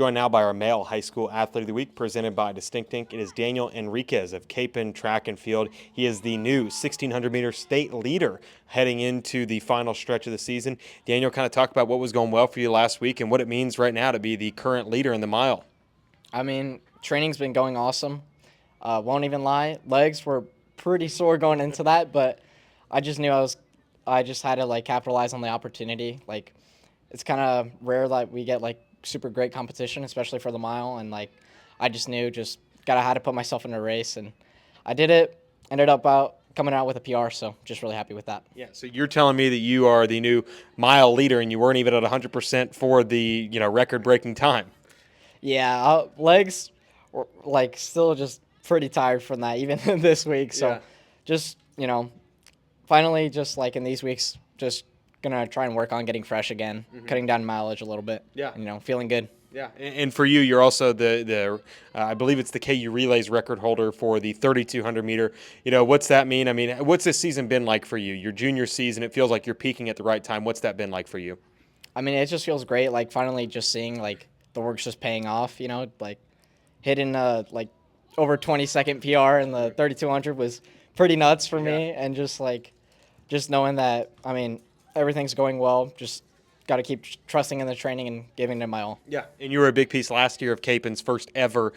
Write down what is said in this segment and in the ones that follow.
Joined now by our male high school athlete of the week, presented by Distinct Ink. It is Daniel Enriquez of Kapaun Track and Field. He is the new 1,600-meter state leader heading into the final stretch of the season. Daniel, kind of talk about what was going well for you last week and what it means right now to be the current leader in the mile. I mean, training's been going awesome. Won't even lie, legs were pretty sore going into that, but I just knew I just had to capitalize on the opportunity. It's kind of rare that we get super great competition, especially for the mile, and I just knew gotta had to put myself in a race, and I did it. Ended up coming out with a PR, so just really happy with that. Yeah, so you're telling me that you are the new mile leader and you weren't even at 100% for the record-breaking time. Yeah, legs were still just pretty tired from that even this week. So Yeah. just finally just in these weeks, just gonna try and work on getting fresh again, cutting down mileage a little bit. Yeah. And, feeling good. Yeah, and for you, you're also the I believe it's the KU Relays record holder for the 3,200 meter. What's that mean? I mean, what's this season been like for you? Your junior season, it feels like you're peaking at the right time. What's that been like for you? I mean, it just feels great. Finally, just seeing the work's just paying off. Hitting over 20-second PR in the 3,200 was pretty nuts for me, and just knowing that everything's going well. Just got to keep trusting in the training and giving it my all. Yeah, and you were a big piece last year of Kapaun's first ever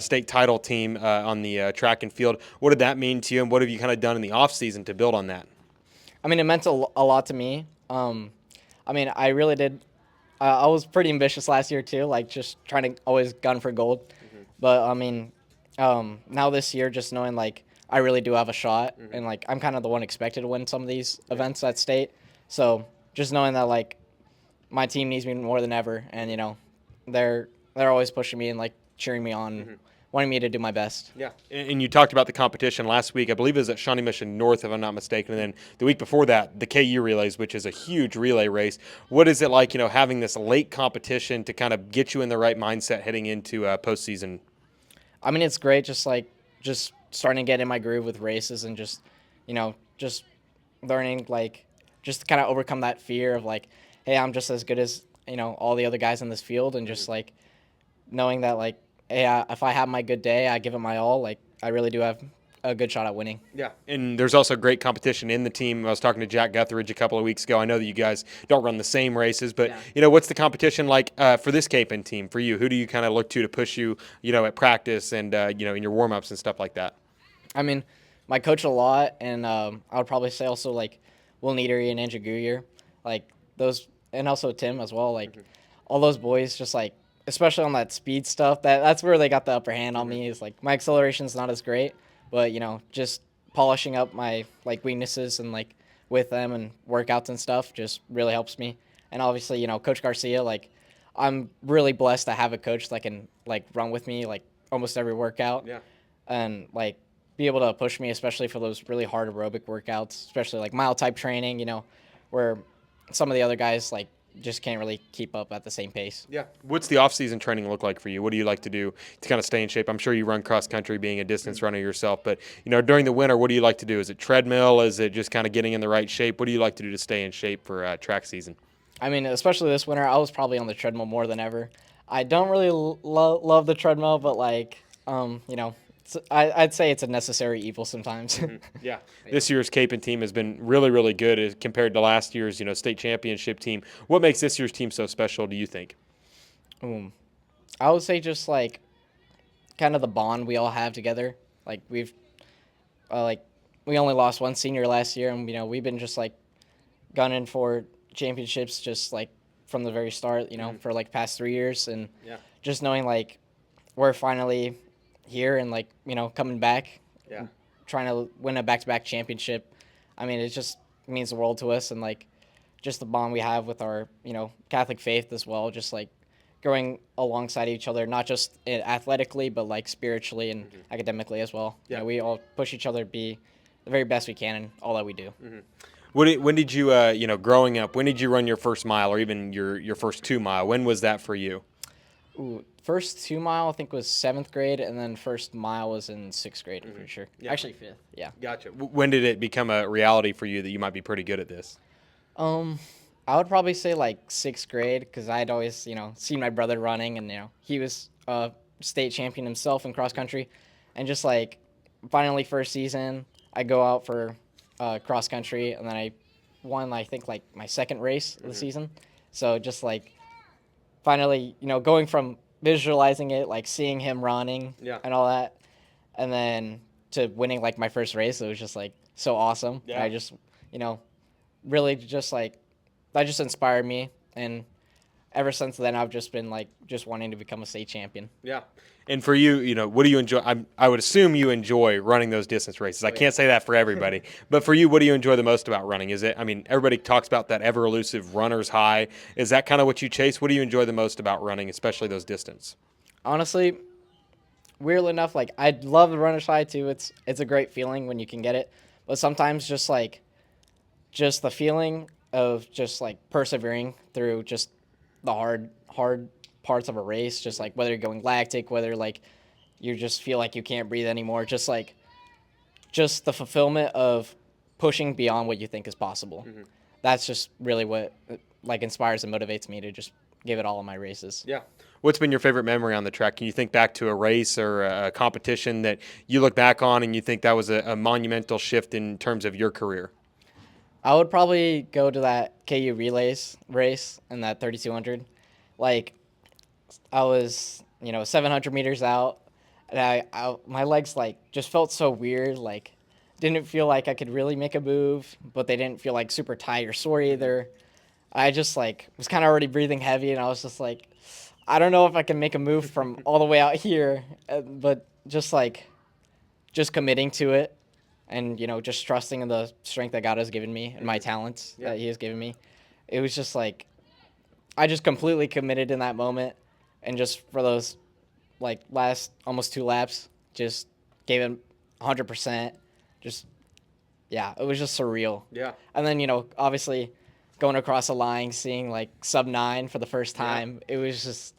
state title team on the track and field. What did that mean to you, and what have you kind of done in the off season to build on that? I mean, it meant a lot to me. I really did. I was pretty ambitious last year too, just trying to always gun for gold. Mm-hmm. But now this year, just knowing I really do have a shot, and I'm kind of the one expected to win some of these events at state. So just knowing that my team needs me more than ever, and they're always pushing me and cheering me on, wanting me to do my best. Yeah, and you talked about the competition last week. I believe it was at Shawnee Mission North, if I'm not mistaken. And then the week before that, the KU Relays, which is a huge relay race. What is it like, having this late competition to kind of get you in the right mindset heading into postseason? I mean, it's great, just starting to get in my groove with races and just learning, just kind of overcome that fear of hey, I'm just as good as all the other guys in this field, and just knowing that hey, if I have my good day, I give it my all. I really do have a good shot at winning. Yeah, and there's also great competition in the team. I was talking to Jack Guthridge a couple of weeks ago. I know that you guys don't run the same races, but what's the competition like for this Kapaun team for you? Who do you kind of look to push you, at practice and in your warm ups and stuff like that? I mean, my coach a lot, and I would probably say also Will Neatery and Andrew Guyer, those, and also Tim as well. All those boys, just especially on that speed stuff, that's where they got the upper hand on me. Is my acceleration's not as great, but just polishing up my weaknesses and with them and workouts and stuff just really helps me. And obviously, Coach Garcia, I'm really blessed to have a coach that can run with me almost every workout. Yeah. And be able to push me, especially for those really hard aerobic workouts, especially mile type training, where some of the other guys just can't really keep up at the same pace. Yeah. What's the off-season training look like for you? What do you like to do to kind of stay in shape? I'm sure you run cross-country being a distance runner yourself, but, during the winter, what do you like to do? Is it treadmill? Is it just kind of getting in the right shape? What do you like to do to stay in shape for track season? I mean, especially this winter, I was probably on the treadmill more than ever. I don't really love the treadmill, but, I'd say it's a necessary evil sometimes. Yeah. This year's Kapaun team has been really, really good compared to last year's, state championship team. What makes this year's team so special, do you think? I would say just kind of the bond we all have together. We've we only lost one senior last year, and we've been just gunning for championships just from the very start. For past 3 years, and just knowing we're finally here and coming back, trying to win a back-to-back championship. I mean, it just means the world to us, and just the bond we have with our Catholic faith as well, just growing alongside each other, not just athletically but spiritually and academically as well. We all push each other to be the very best we can in all that we do. When did you growing up, when did you run your first mile or even your first 2 mile? When was that for you? First 2 mile I think was 7th grade, and then first mile was in 6th grade. I'm pretty sure. Yeah. Actually 5th. Yeah. Gotcha. When did it become a reality for you that you might be pretty good at this? I would probably say like sixth grade because I'd always, seen my brother running, and he was a state champion himself in cross country, and just like finally first season, I go out for cross country, and then I won I think like my second race of the season. So just like finally, going from visualizing it, like seeing him running Yeah. and all that, and then to winning like my first race, it was just like so awesome. Yeah. I just, you know, really just like that just inspired me, and ever since then I've just been like just wanting to become a state champion. Yeah. And for you, what do you enjoy? I would assume you enjoy running those distance races. I can't say that for everybody, but for you, what do you enjoy the most about running? Is it? I mean, everybody talks about that ever elusive runner's high. Is that kind of what you chase? What do you enjoy the most about running, especially those distance? Honestly, weirdly enough, like I love the runner's high too. It's a great feeling when you can get it, but sometimes just the feeling of just like persevering through just the hard parts of a race, just like whether you're going lactic, whether like you just feel like you can't breathe anymore, just the fulfillment of pushing beyond what you think is possible. That's just really what like inspires and motivates me to just give it all in my races. Yeah. What's been your favorite memory on the track? Can you think back to a race or a competition that you look back on and you think that was a monumental shift in terms of your career? I would probably go to that KU relays race and that 3200. Like I was, 700 meters out, and my legs like just felt so weird. Like didn't feel like I could really make a move, but they didn't feel like super tight or sore either. I just like was kind of already breathing heavy, and I was just like, I don't know if I can make a move from all the way out here, but just committing to it, and just trusting in the strength that God has given me and my talents that He has given me. It was just like I just completely committed in that moment, and just for those like last almost 2 laps, just gave it 100%. Just yeah, it was just surreal. Yeah. And then obviously going across the line, seeing like sub 9 for the first time, it was just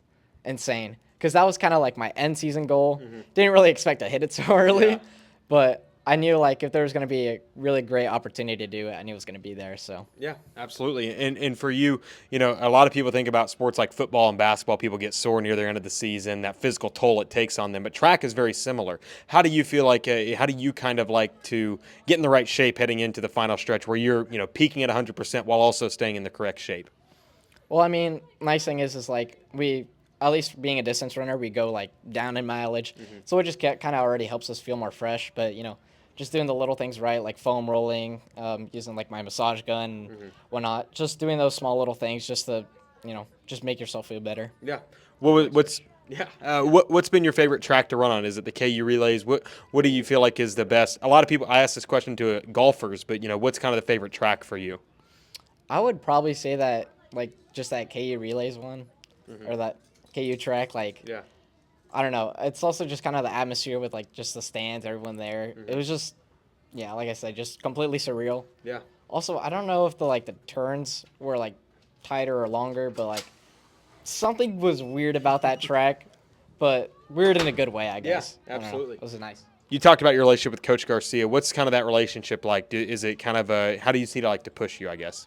insane. Because that was kind of like my end season goal. Didn't really expect to hit it so early, Yeah. but I knew like if there was going to be a really great opportunity to do it, I knew it was going to be there. So Yeah, absolutely. And for you, a lot of people think about sports like football and basketball. People get sore near their end of the season, that physical toll it takes on them. But track is very similar. How do you feel like? How do you kind of like to get in the right shape heading into the final stretch, where you're peaking at 100% while also staying in the correct shape? well, I mean, nice thing is like we, at least being a distance runner, we go like down in mileage, so it just kind of already helps us feel more fresh. But just doing the little things right, like foam rolling, using like my massage gun, and whatnot. Just doing those small little things, just to just make yourself feel better. Yeah. What's yeah. What's been your favorite track to run on? Is it the KU relays? What do you feel like is the best? A lot of people. I ask this question to golfers, but what's kind of the favorite track for you? I would probably say that like just that KU relays one, or that KU track. Like Yeah. I don't know. It's also just kind of the atmosphere with like just the stands, everyone there. It was just yeah, like I said, just completely surreal. Yeah. Also, I don't know if the turns were like tighter or longer, but like something was weird about that track, but weird in a good way, I guess. I don't know. absolutely. It was nice. You talked about your relationship with Coach Garcia. What's kind of that relationship like? Is it kind of how do you see it like to push you, I guess?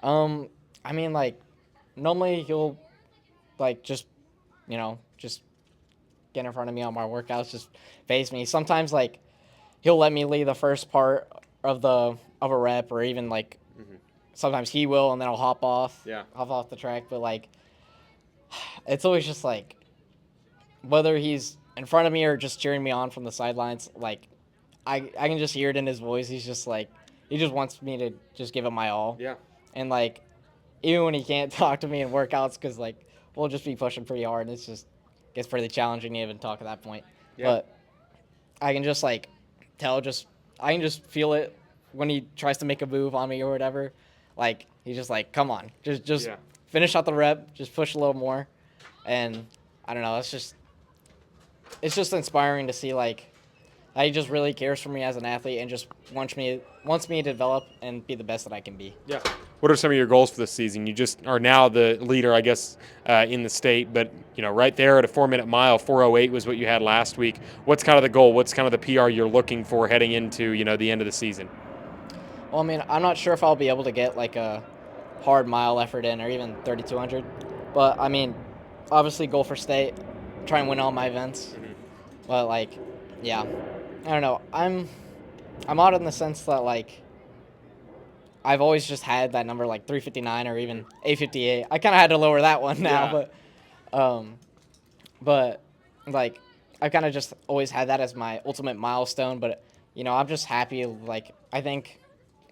I mean, like normally he'll like just get in front of me on my workouts, just face me. Sometimes like he'll let me lead the first part of a rep, or even like sometimes he will, and then I'll hop off the track. But like it's always just like whether he's in front of me or just cheering me on from the sidelines, like I can just hear it in his voice. He's just like he just wants me to just give it my all. Yeah. And like even when he can't talk to me in workouts, because like we'll just be pushing pretty hard, and it's just gets pretty challenging to even talk at that point. Yeah. But I can just like I can just feel it when he tries to make a move on me or whatever. Like he's just like, come on, just Yeah. finish out the rep, just push a little more. And I don't know, it's just inspiring to see like that he just really cares for me as an athlete, and just wants me to develop and be the best that I can be. Yeah. What are some of your goals for this season? You just are now the leader, I guess, in the state, but right there at a 4-minute mile, 4:08 was what you had last week. What's kind of the goal? What's kind of the PR you're looking for heading into the end of the season? Well, I mean, I'm not sure if I'll be able to get like a hard mile effort in, or even 3,200. But I mean, obviously, goal for state, try and win all my events. But like, yeah, I don't know. I'm odd in the sense that like I've always just had that number like 359 or even 858. I kind of had to lower that one now, Yeah. um, but like I kind of just always had that as my ultimate milestone. But I'm just happy. Like I think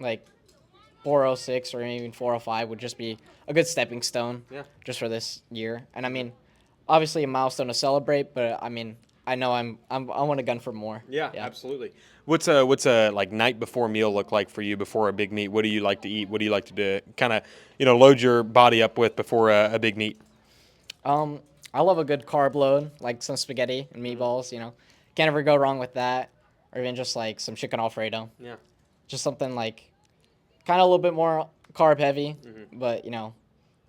like 406 or even 405 would just be a good stepping stone. Yeah. Just for this year. And I mean, obviously a milestone to celebrate, but I mean, I know I want to gun for more. Yeah, absolutely. What's a like night before meal look like for you before a big meet? What do you like to eat? What do you like to do? Kind of load your body up with before a big meet. Um, I love a good carb load, like some spaghetti and meatballs. Can't ever go wrong with that, or even just like some chicken Alfredo. Yeah. Just something like kind of a little bit more carb heavy, but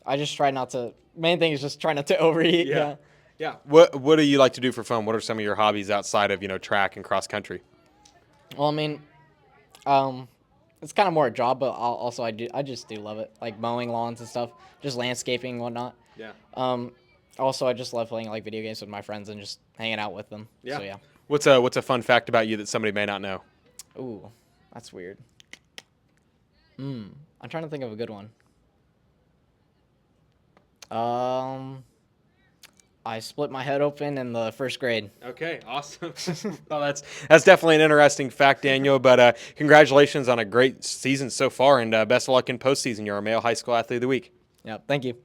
I just try not to. Main thing is just try not to overeat. Yeah. Yeah. What do you like to do for fun? What are some of your hobbies outside of track and cross country? Well, I mean, it's kind of more a job, but I just do love it, like mowing lawns and stuff, just landscaping and whatnot. Yeah. Also, I just love playing like video games with my friends and just hanging out with them. Yeah. So yeah. What's a fun fact about you that somebody may not know? Ooh, that's weird. I'm trying to think of a good one. I split my head open in the first grade. Okay, awesome. Well, that's definitely an interesting fact, Daniel. But congratulations on a great season so far, and best of luck in postseason. You're our male high school athlete of the week. Yeah, thank you.